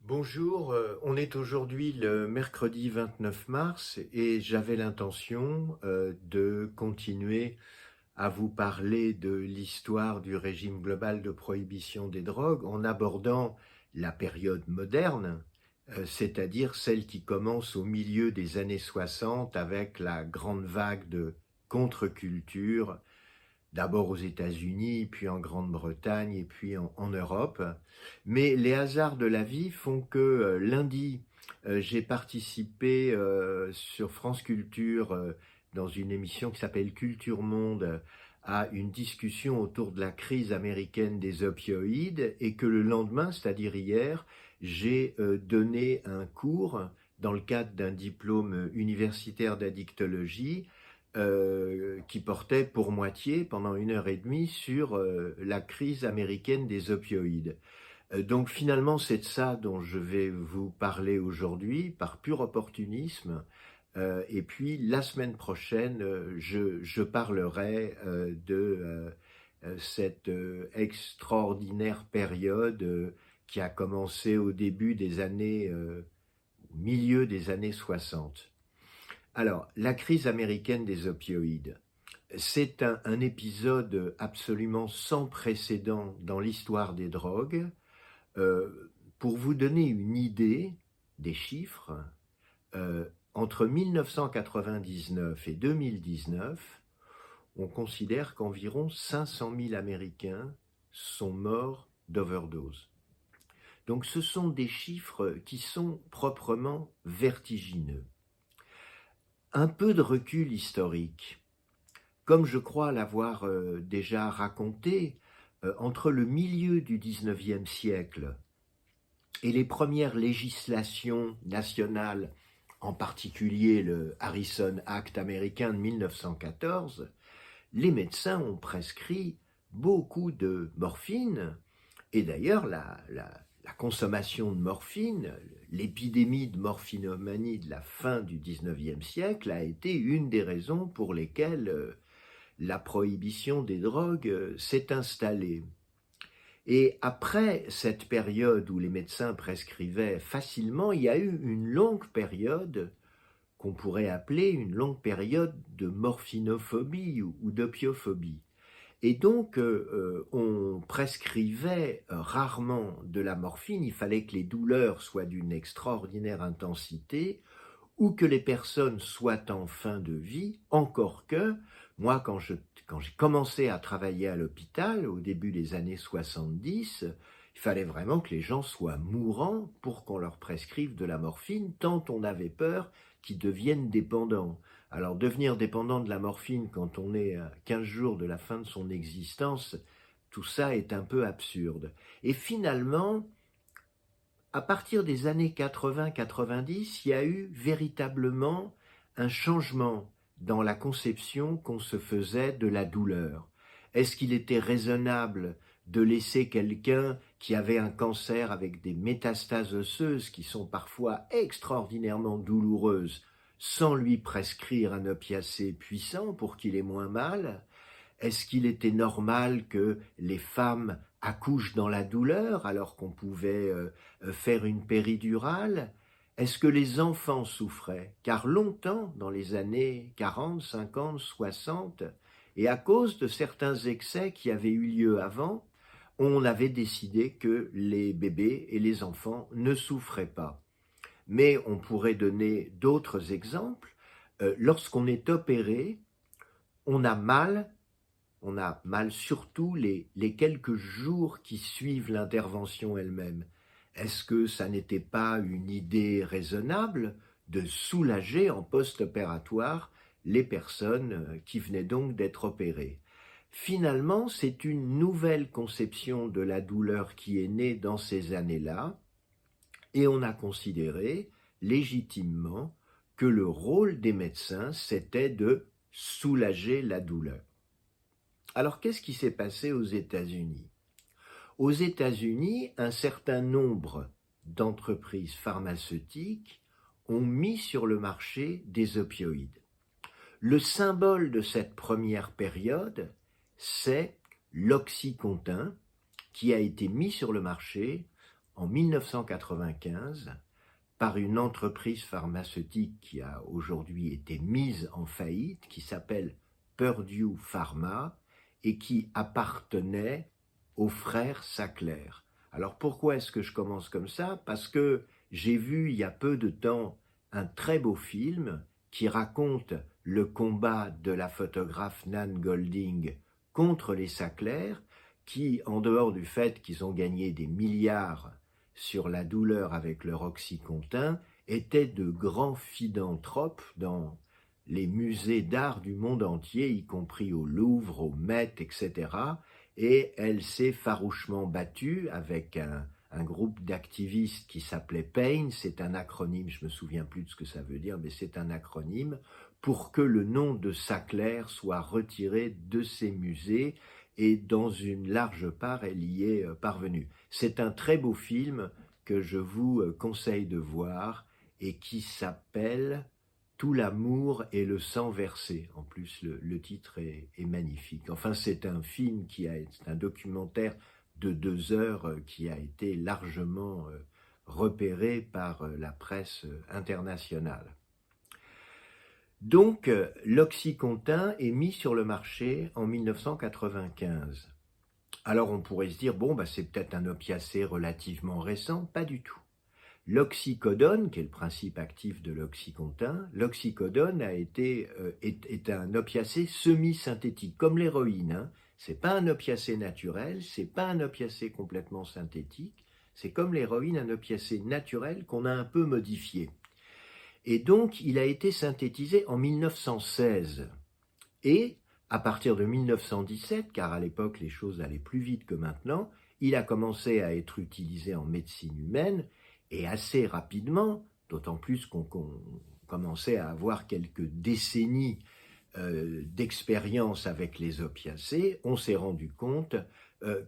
Bonjour, on est aujourd'hui le mercredi 29 mars et j'avais l'intention de continuer à vous parler de l'histoire du régime global de prohibition des drogues en abordant la période moderne, c'est-à-dire celle qui commence au milieu des années 60 avec la grande vague de contre-culture d'abord aux États-Unis, puis en Grande-Bretagne et puis en Europe. Mais les hasards de la vie font que lundi, j'ai participé sur France Culture dans une émission qui s'appelle Culture Monde à une discussion autour de la crise américaine des opioïdes et que le lendemain, c'est-à-dire hier, j'ai donné un cours dans le cadre d'un diplôme universitaire d'addictologie qui portait pour moitié, pendant 1 heure et demie, sur la crise américaine des opioïdes. Donc finalement, c'est de ça dont je vais vous parler aujourd'hui, par pur opportunisme. Et puis la semaine prochaine, je parlerai de cette extraordinaire période qui a commencé au début des années, au milieu des années 60. Alors, la crise américaine des opioïdes, c'est un épisode absolument sans précédent dans l'histoire des drogues. Pour vous donner une idée des chiffres, entre 1999 et 2019, on considère qu'environ 500 000 Américains sont morts d'overdose. Donc ce sont des chiffres qui sont proprement vertigineux. Un peu de recul historique. Comme je crois l'avoir déjà raconté, entre le milieu du XIXe siècle et les premières législations nationales, en particulier le Harrison Act américain de 1914, les médecins ont prescrit beaucoup de morphine, et d'ailleurs la consommation de morphine, l'épidémie de morphinomanie de la fin du XIXe siècle a été une des raisons pour lesquelles la prohibition des drogues s'est installée. Et après cette période où les médecins prescrivaient facilement, il y a eu une longue période qu'on pourrait appeler une longue période de morphinophobie ou d'opiophobie. Et donc, on prescrivait rarement de la morphine, il fallait que les douleurs soient d'une extraordinaire intensité ou que les personnes soient en fin de vie, encore que, moi, quand j'ai commencé à travailler à l'hôpital, au début des années 70, il fallait vraiment que les gens soient mourants pour qu'on leur prescrive de la morphine, tant on avait peur qu'ils deviennent dépendants. Alors devenir dépendant de la morphine quand on est à 15 jours de la fin de son existence, tout ça est un peu absurde. Et finalement, à partir des années 80-90, il y a eu véritablement un changement dans la conception qu'on se faisait de la douleur. Est-ce qu'il était raisonnable de laisser quelqu'un qui avait un cancer avec des métastases osseuses qui sont parfois extraordinairement douloureuses sans lui prescrire un opiacé puissant pour qu'il ait moins mal? Est-ce qu'il était normal que les femmes accouchent dans la douleur alors qu'on pouvait faire une péridurale? Est-ce que les enfants souffraient? Car longtemps, dans les années 40, 50, 60, et à cause de certains excès qui avaient eu lieu avant, on avait décidé que les bébés et les enfants ne souffraient pas. Mais on pourrait donner d'autres exemples. Lorsqu'on est opéré, on a mal on a mal surtout les quelques jours qui suivent l'intervention elle-même. Est-ce que ça n'était pas une idée raisonnable de soulager en post-opératoire les personnes qui venaient donc d'être opérées? Finalement, c'est une nouvelle conception de la douleur qui est née dans ces années-là, et on a considéré légitimement que le rôle des médecins, c'était de soulager la douleur. Alors, qu'est-ce qui s'est passé aux États-Unis? Aux États-Unis, un certain nombre d'entreprises pharmaceutiques ont mis sur le marché des opioïdes. Le symbole de cette première période, c'est l'Oxycontin, qui a été mis sur le marché en 1995 par une entreprise pharmaceutique qui a aujourd'hui été mise en faillite, qui s'appelle Purdue Pharma et qui appartenait aux frères Sackler. Alors pourquoi est-ce que je commence comme ça? Parce que j'ai vu il y a peu de temps un très beau film qui raconte le combat de la photographe Nan Goldin contre les Sackler, qui, en dehors du fait qu'ils ont gagné des milliards sur la douleur avec leur OxyContin, étaient de grands philanthropes dans les musées d'art du monde entier, y compris au Louvre, au Met, etc. Et elle s'est farouchement battue avec un groupe d'activistes qui s'appelait PAIN, c'est un acronyme, je ne me souviens plus de ce que ça veut dire, mais c'est un acronyme, pour que le nom de Sackler soit retiré de ces musées, et dans une large part, elle y est parvenue. C'est un très beau film que je vous conseille de voir et qui s'appelle « Tout l'amour et le sang versé ». En plus, le titre est magnifique. Enfin, c'est un film c'est un documentaire de 2 heures qui a été largement repéré par la presse internationale. Donc, l'OxyContin est mis sur le marché en 1995. Alors on pourrait se dire, bon, c'est peut-être un opiacé relativement récent, pas du tout. L'oxycodone, qui est le principe actif de l'OxyContin, l'oxycodone est un opiacé semi-synthétique, comme l'héroïne. Hein. C'est pas un opiacé naturel, c'est pas un opiacé complètement synthétique, c'est comme l'héroïne, un opiacé naturel qu'on a un peu modifié. Et donc, il a été synthétisé en 1916. Et à partir de 1917, car à l'époque les choses allaient plus vite que maintenant, il a commencé à être utilisé en médecine humaine, et assez rapidement, d'autant plus qu'on commençait à avoir quelques décennies d'expérience avec les opiacés, on s'est rendu compte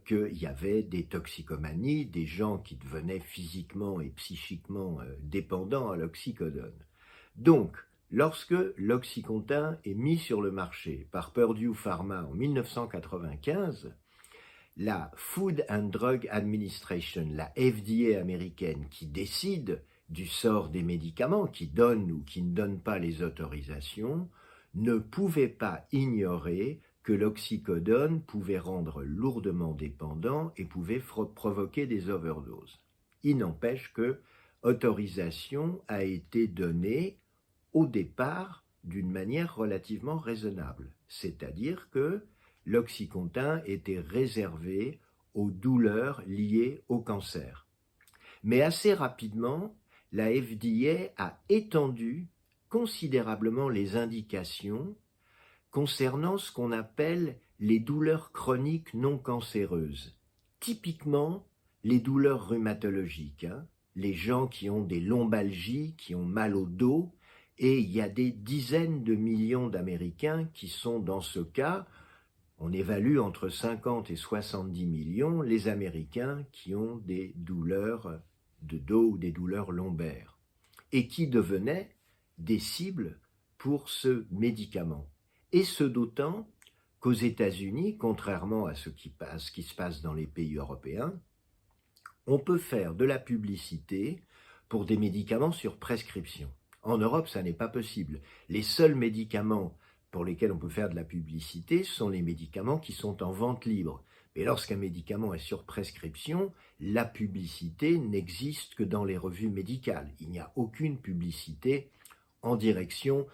qu'il y avait des toxicomanies, des gens qui devenaient physiquement et psychiquement dépendants à l'oxycodone. Donc, lorsque l'OxyContin est mis sur le marché par Purdue Pharma en 1995, la Food and Drug Administration, la FDA américaine, qui décide du sort des médicaments, qui donne ou qui ne donne pas les autorisations, ne pouvait pas ignorer que l'oxycodone pouvait rendre lourdement dépendant et pouvait provoquer des overdoses. Il n'empêche que autorisation a été donnée au départ d'une manière relativement raisonnable, c'est-à-dire que l'OxyContin était réservé aux douleurs liées au cancer. Mais assez rapidement, la FDA a étendu considérablement les indications concernant ce qu'on appelle les douleurs chroniques non cancéreuses. Typiquement, les douleurs rhumatologiques, les gens qui ont des lombalgies, qui ont mal au dos, et il y a des dizaines de millions d'Américains qui sont dans ce cas. On évalue entre 50 et 70 millions les Américains qui ont des douleurs de dos ou des douleurs lombaires et qui devenaient des cibles pour ce médicament. Et ce d'autant qu'aux États-Unis, contrairement à ce qui se passe dans les pays européens, on peut faire de la publicité pour des médicaments sur prescription. En Europe, ça n'est pas possible. Les seuls médicaments pour lesquels on peut faire de la publicité sont les médicaments qui sont en vente libre. Mais lorsqu'un médicament est sur prescription, la publicité n'existe que dans les revues médicales. Il n'y a aucune publicité en direction,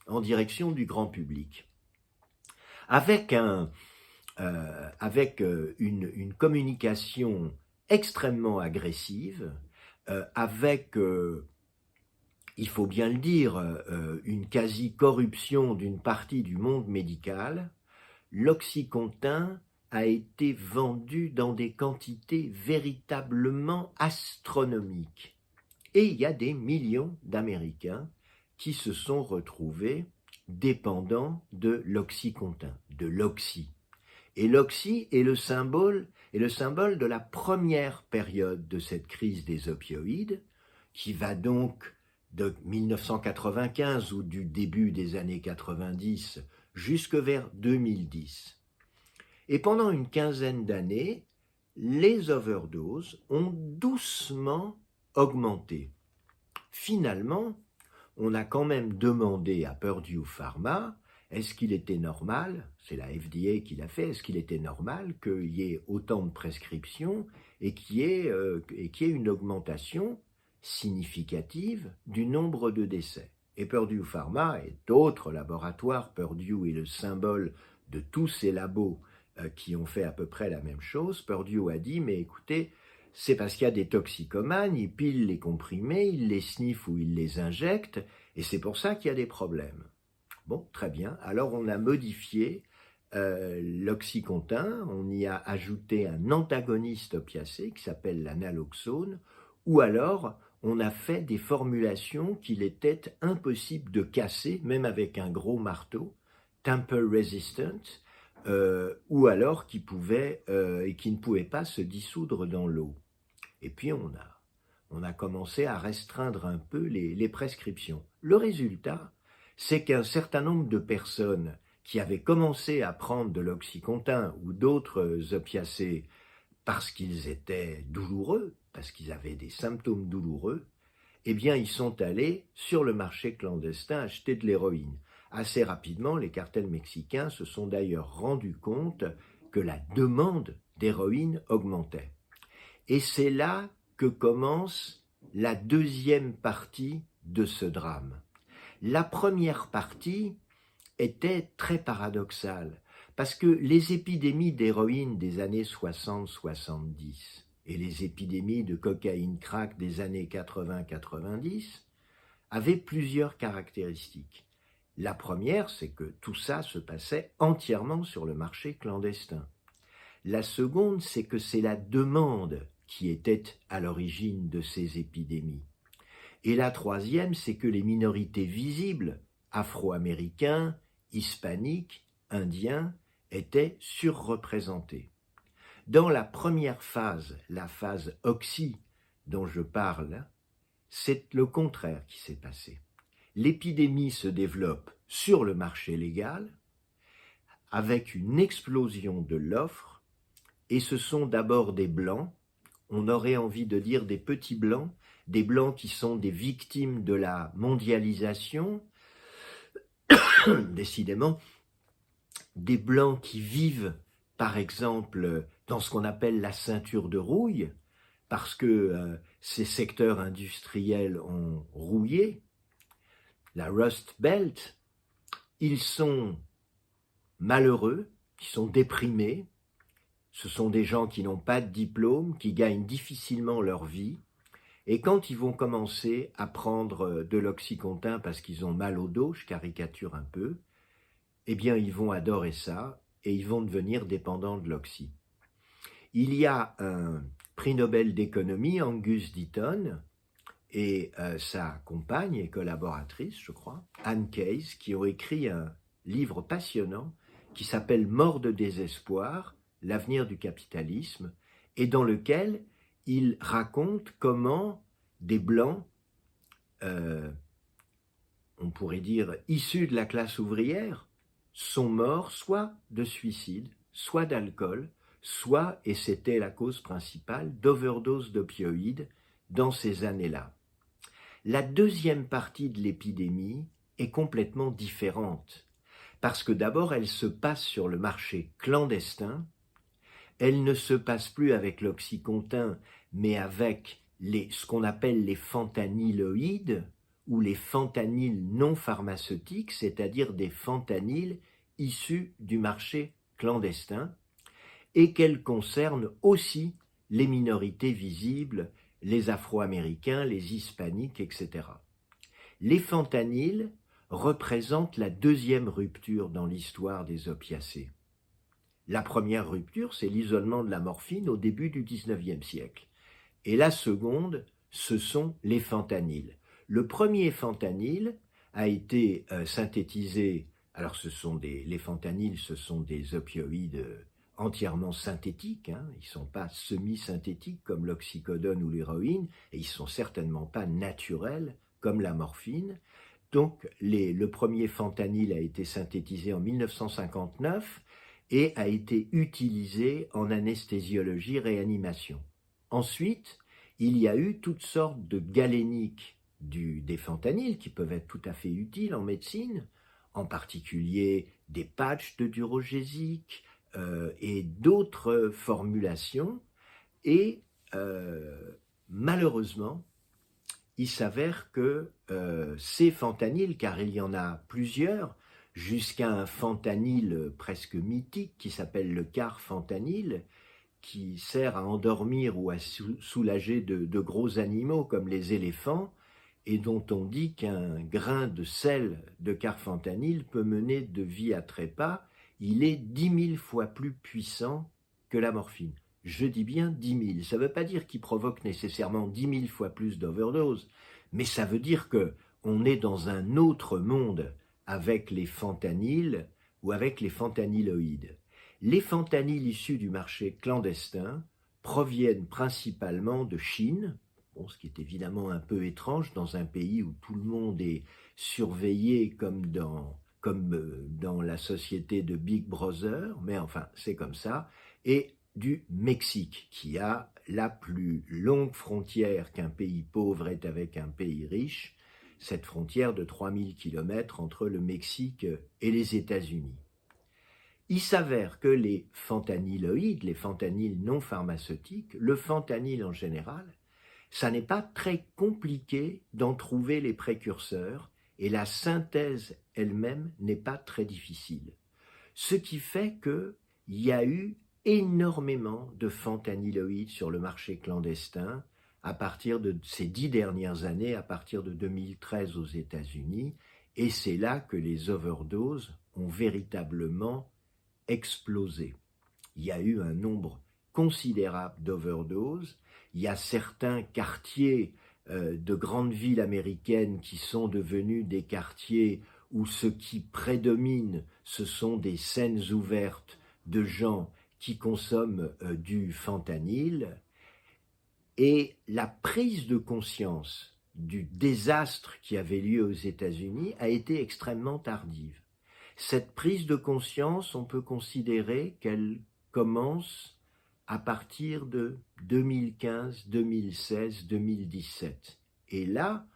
en direction du grand public. Avec une communication extrêmement agressive, il faut bien le dire, une quasi-corruption d'une partie du monde médical, l'OxyContin a été vendu dans des quantités véritablement astronomiques. Et il y a des millions d'Américains qui se sont retrouvés dépendants de l'OxyContin, de l'oxy. Et l'oxy est le symbole de la première période de cette crise des opioïdes, qui va donc de 1995 ou du début des années 90 jusque vers 2010. Et pendant une quinzaine d'années, les overdoses ont doucement augmenté. Finalement, on a quand même demandé à Purdue Pharma, est-ce qu'il était normal, c'est la FDA qui l'a fait, est-ce qu'il était normal qu'il y ait autant de prescriptions et qu'il y ait une augmentation significative du nombre de décès. Et Purdue Pharma et d'autres laboratoires, Purdue est le symbole de tous ces labos qui ont fait à peu près la même chose, Purdue a dit, mais écoutez, c'est parce qu'il y a des toxicomanes, ils pilent les comprimés, ils les sniffent ou ils les injectent, et c'est pour ça qu'il y a des problèmes. Bon, très bien. Alors on a modifié l'oxycontin, on y a ajouté un antagoniste opiacé qui s'appelle l'analoxone, ou alors on a fait des formulations qu'il était impossible de casser, même avec un gros marteau, tamper resistant, ou alors qui ne pouvaient pas se dissoudre dans l'eau. Et puis on a commencé à restreindre un peu les prescriptions. Le résultat, c'est qu'un certain nombre de personnes qui avaient commencé à prendre de l'oxycontin ou d'autres opiacés parce qu'ils étaient douloureux, parce qu'ils avaient des symptômes douloureux, eh bien ils sont allés sur le marché clandestin acheter de l'héroïne. Assez rapidement, les cartels mexicains se sont d'ailleurs rendus compte que la demande d'héroïne augmentait. Et c'est là que commence la deuxième partie de ce drame. La première partie était très paradoxale, parce que les épidémies d'héroïne des années 60-70 et les épidémies de cocaïne crack des années 80-90 avaient plusieurs caractéristiques. La première, c'est que tout ça se passait entièrement sur le marché clandestin. La seconde, c'est que c'est la demande qui était à l'origine de ces épidémies. Et la troisième, c'est que les minorités visibles, afro-américains, hispaniques, indiens, étaient surreprésentées. Dans la première phase, la phase oxy dont je parle, c'est le contraire qui s'est passé. L'épidémie se développe sur le marché légal avec une explosion de l'offre, et ce sont d'abord des blancs, on aurait envie de dire des petits blancs, des blancs qui sont des victimes de la mondialisation, décidément, des blancs qui vivent, par exemple, dans ce qu'on appelle la ceinture de rouille, parce que ces secteurs industriels ont rouillé, la Rust Belt, ils sont malheureux, ils sont déprimés, ce sont des gens qui n'ont pas de diplôme, qui gagnent difficilement leur vie, et quand ils vont commencer à prendre de l'oxycontin parce qu'ils ont mal au dos, je caricature un peu, eh bien ils vont adorer ça et ils vont devenir dépendants de l'oxy. Il y a un prix Nobel d'économie, Angus Deaton, et sa compagne et collaboratrice, je crois, Anne Case, qui ont écrit un livre passionnant qui s'appelle « Mort de désespoir, l'avenir du capitalisme », et dans lequel il raconte comment des Blancs, on pourrait dire issus de la classe ouvrière, sont morts soit de suicide, soit d'alcool, soit, et c'était la cause principale, d'overdose d'opioïdes dans ces années-là. La deuxième partie de l'épidémie est complètement différente, parce que d'abord elle se passe sur le marché clandestin, elle ne se passe plus avec l'oxycontin, mais avec ce qu'on appelle les fentanyloïdes, ou les fentanyls non pharmaceutiques, c'est-à-dire des fentanyls issus du marché clandestin, et qu'elle concerne aussi les minorités visibles, les Afro-Américains, les Hispaniques, etc. Les fentanyls représentent la deuxième rupture dans l'histoire des opiacés. La première rupture, c'est l'isolement de la morphine au début du XIXe siècle. Et la seconde, ce sont les fentanyls. Le premier fentanyl a été synthétisé, alors les fentanyls, ce sont des opioïdes entièrement synthétiques, hein, ils ne sont pas semi-synthétiques comme l'oxycodone ou l'héroïne, et ils ne sont certainement pas naturels comme la morphine. Donc le premier fentanyl a été synthétisé en 1959, et a été utilisé en anesthésiologie-réanimation. Ensuite, il y a eu toutes sortes de galéniques des fentanyls qui peuvent être tout à fait utiles en médecine, en particulier des patchs de durogésique et d'autres formulations. Et malheureusement, il s'avère que ces fentanyls, car il y en a plusieurs, jusqu'à un fentanyl presque mythique qui s'appelle le carfentanyl, qui sert à endormir ou à soulager de gros animaux comme les éléphants, et dont on dit qu'un grain de sel de carfentanyl peut mener de vie à trépas. Il est 10 000 fois plus puissant que la morphine. Je dis bien 10 000. Ça ne veut pas dire qu'il provoque nécessairement 10 000 fois plus d'overdose, mais ça veut dire qu'on est dans un autre monde avec les fentanyls ou avec les fentanyloïdes. Les fentanyls issus du marché clandestin proviennent principalement de Chine, ce qui est évidemment un peu étrange dans un pays où tout le monde est surveillé comme dans la société de Big Brother, mais enfin c'est comme ça, et du Mexique, qui a la plus longue frontière qu'un pays pauvre ait avec un pays riche, cette frontière de 3000 km entre le Mexique et les États-Unis. Il s'avère que les fentanyloïdes, les fentanyls non pharmaceutiques, le fentanyl en général, ça n'est pas très compliqué d'en trouver les précurseurs et la synthèse elle-même n'est pas très difficile. Ce qui fait qu'il y a eu énormément de fentanyloïdes sur le marché clandestin à partir de ces 10 dernières années, à partir de 2013 aux États-Unis, et c'est là que les overdoses ont véritablement explosé. Il y a eu un nombre considérable d'overdoses. Il y a certains quartiers de grandes villes américaines qui sont devenus des quartiers où ce qui prédomine, ce sont des scènes ouvertes de gens qui consomment du fentanyl. Et la prise de conscience du désastre qui avait lieu aux États-Unis a été extrêmement tardive. Cette prise de conscience, on peut considérer qu'elle commence à partir de 2015, 2016, 2017. Et là,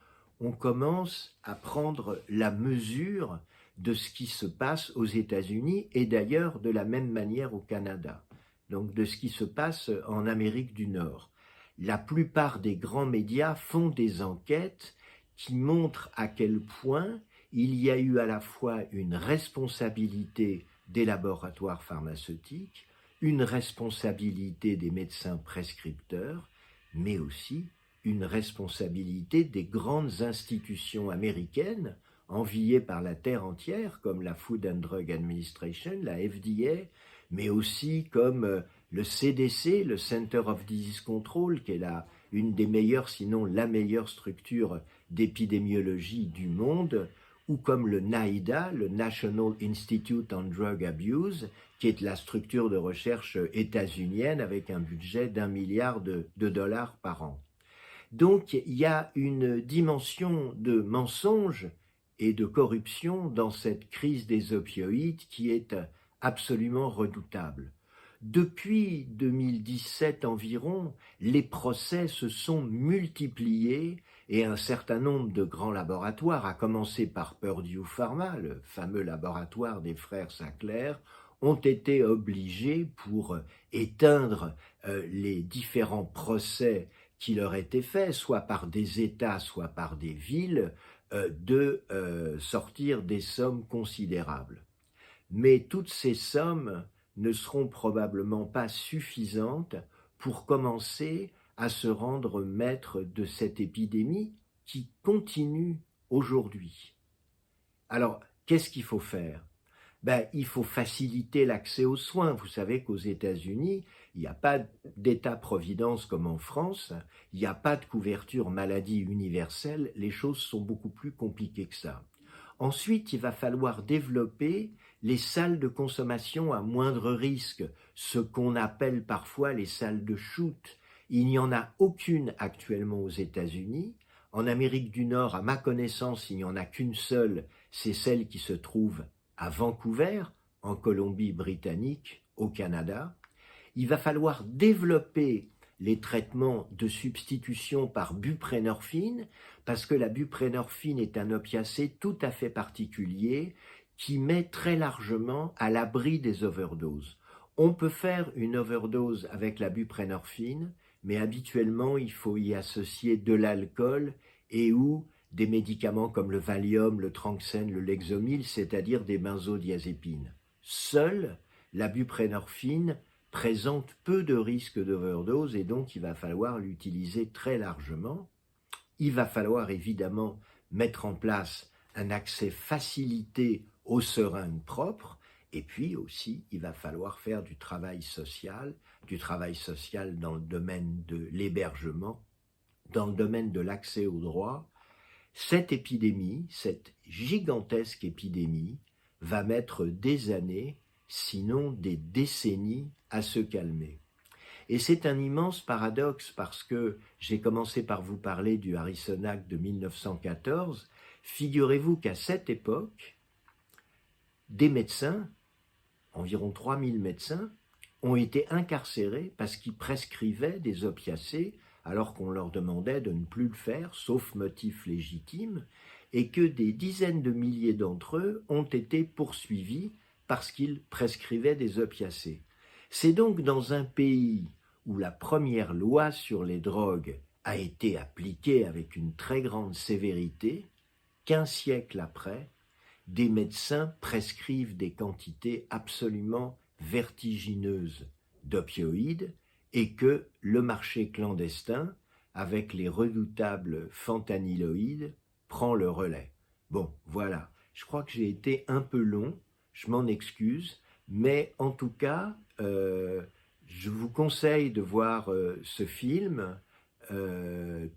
on commence à prendre la mesure de ce qui se passe aux États-Unis et d'ailleurs de la même manière au Canada, donc de ce qui se passe en Amérique du Nord. La plupart des grands médias font des enquêtes qui montrent à quel point il y a eu à la fois une responsabilité des laboratoires pharmaceutiques, une responsabilité des médecins prescripteurs, mais aussi une responsabilité des grandes institutions américaines enviées par la terre entière, comme la Food and Drug Administration, la FDA, mais aussi comme le CDC, le Center of Disease Control, qui est une des meilleures, sinon la meilleure structure d'épidémiologie du monde, ou comme le NIDA, le National Institute on Drug Abuse, qui est la structure de recherche états-unienne avec un budget d'1 milliard de dollars par an. Donc il y a une dimension de mensonge et de corruption dans cette crise des opioïdes qui est absolument redoutable. Depuis 2017 environ, les procès se sont multipliés et un certain nombre de grands laboratoires, à commencer par Purdue Pharma, le fameux laboratoire des frères Sackler, ont été obligés, pour éteindre les différents procès qui leur étaient faits, soit par des États, soit par des villes, de sortir des sommes considérables. Mais toutes ces sommes ne seront probablement pas suffisantes pour commencer à se rendre maître de cette épidémie qui continue aujourd'hui. Alors, qu'est-ce qu'il faut faire ? Il faut faciliter l'accès aux soins. Vous savez qu'aux États-Unis, il n'y a pas d'État-providence comme en France, il n'y a pas de couverture maladie universelle, les choses sont beaucoup plus compliquées que ça. Ensuite, il va falloir développer les salles de consommation à moindre risque, ce qu'on appelle parfois les salles de shoot. Il n'y en a aucune actuellement aux États-Unis. En Amérique du Nord, à ma connaissance, il n'y en a qu'une seule, c'est celle qui se trouve à Vancouver. en Colombie-Britannique, au Canada. Il va falloir développer les traitements de substitution par buprenorphine, parce que la buprenorphine est un opiacé tout à fait particulier qui met très largement à l'abri des overdoses. On peut faire une overdose avec la buprenorphine, mais habituellement il faut y associer de l'alcool et ou des médicaments comme le Valium, le Tranxène, le Lexomil, c'est-à-dire des benzodiazépines. Seule la buprenorphine présente peu de risques d'overdose et donc il va falloir l'utiliser très largement. Il va falloir évidemment mettre en place un accès facilité aux seringues propres et puis aussi il va falloir faire du travail social dans le domaine de l'hébergement, dans le domaine de l'accès aux droits. Cette épidémie, cette gigantesque épidémie, va mettre des années, sinon des décennies, à se calmer. Et c'est un immense paradoxe parce que j'ai commencé par vous parler du Harrison Act de 1914. Figurez-vous qu'à cette époque, des médecins, environ 3000 médecins, ont été incarcérés parce qu'ils prescrivaient des opiacés alors qu'on leur demandait de ne plus le faire, sauf motif légitime, et que des dizaines de milliers d'entre eux ont été poursuivis parce qu'ils prescrivaient des opiacés. C'est donc dans un pays où la première loi sur les drogues a été appliquée avec une très grande sévérité, qu'un siècle après, des médecins prescrivent des quantités absolument vertigineuses d'opioïdes et que le marché clandestin, avec les redoutables fentanyloïdes, prend le relais. Bon, voilà, je crois que j'ai été un peu long, je m'en excuse, mais en tout cas, je vous conseille de voir ce film,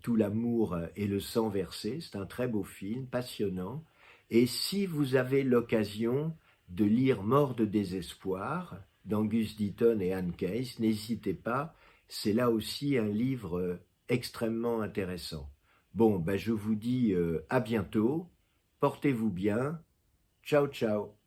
Tout l'amour et le sang versé. C'est un très beau film, passionnant. Et si vous avez l'occasion de lire Mort de désespoir d'Angus Deaton et Anne Case, n'hésitez pas, c'est là aussi un livre extrêmement intéressant. Bon, ben je vous dis à bientôt, portez-vous bien, ciao ciao.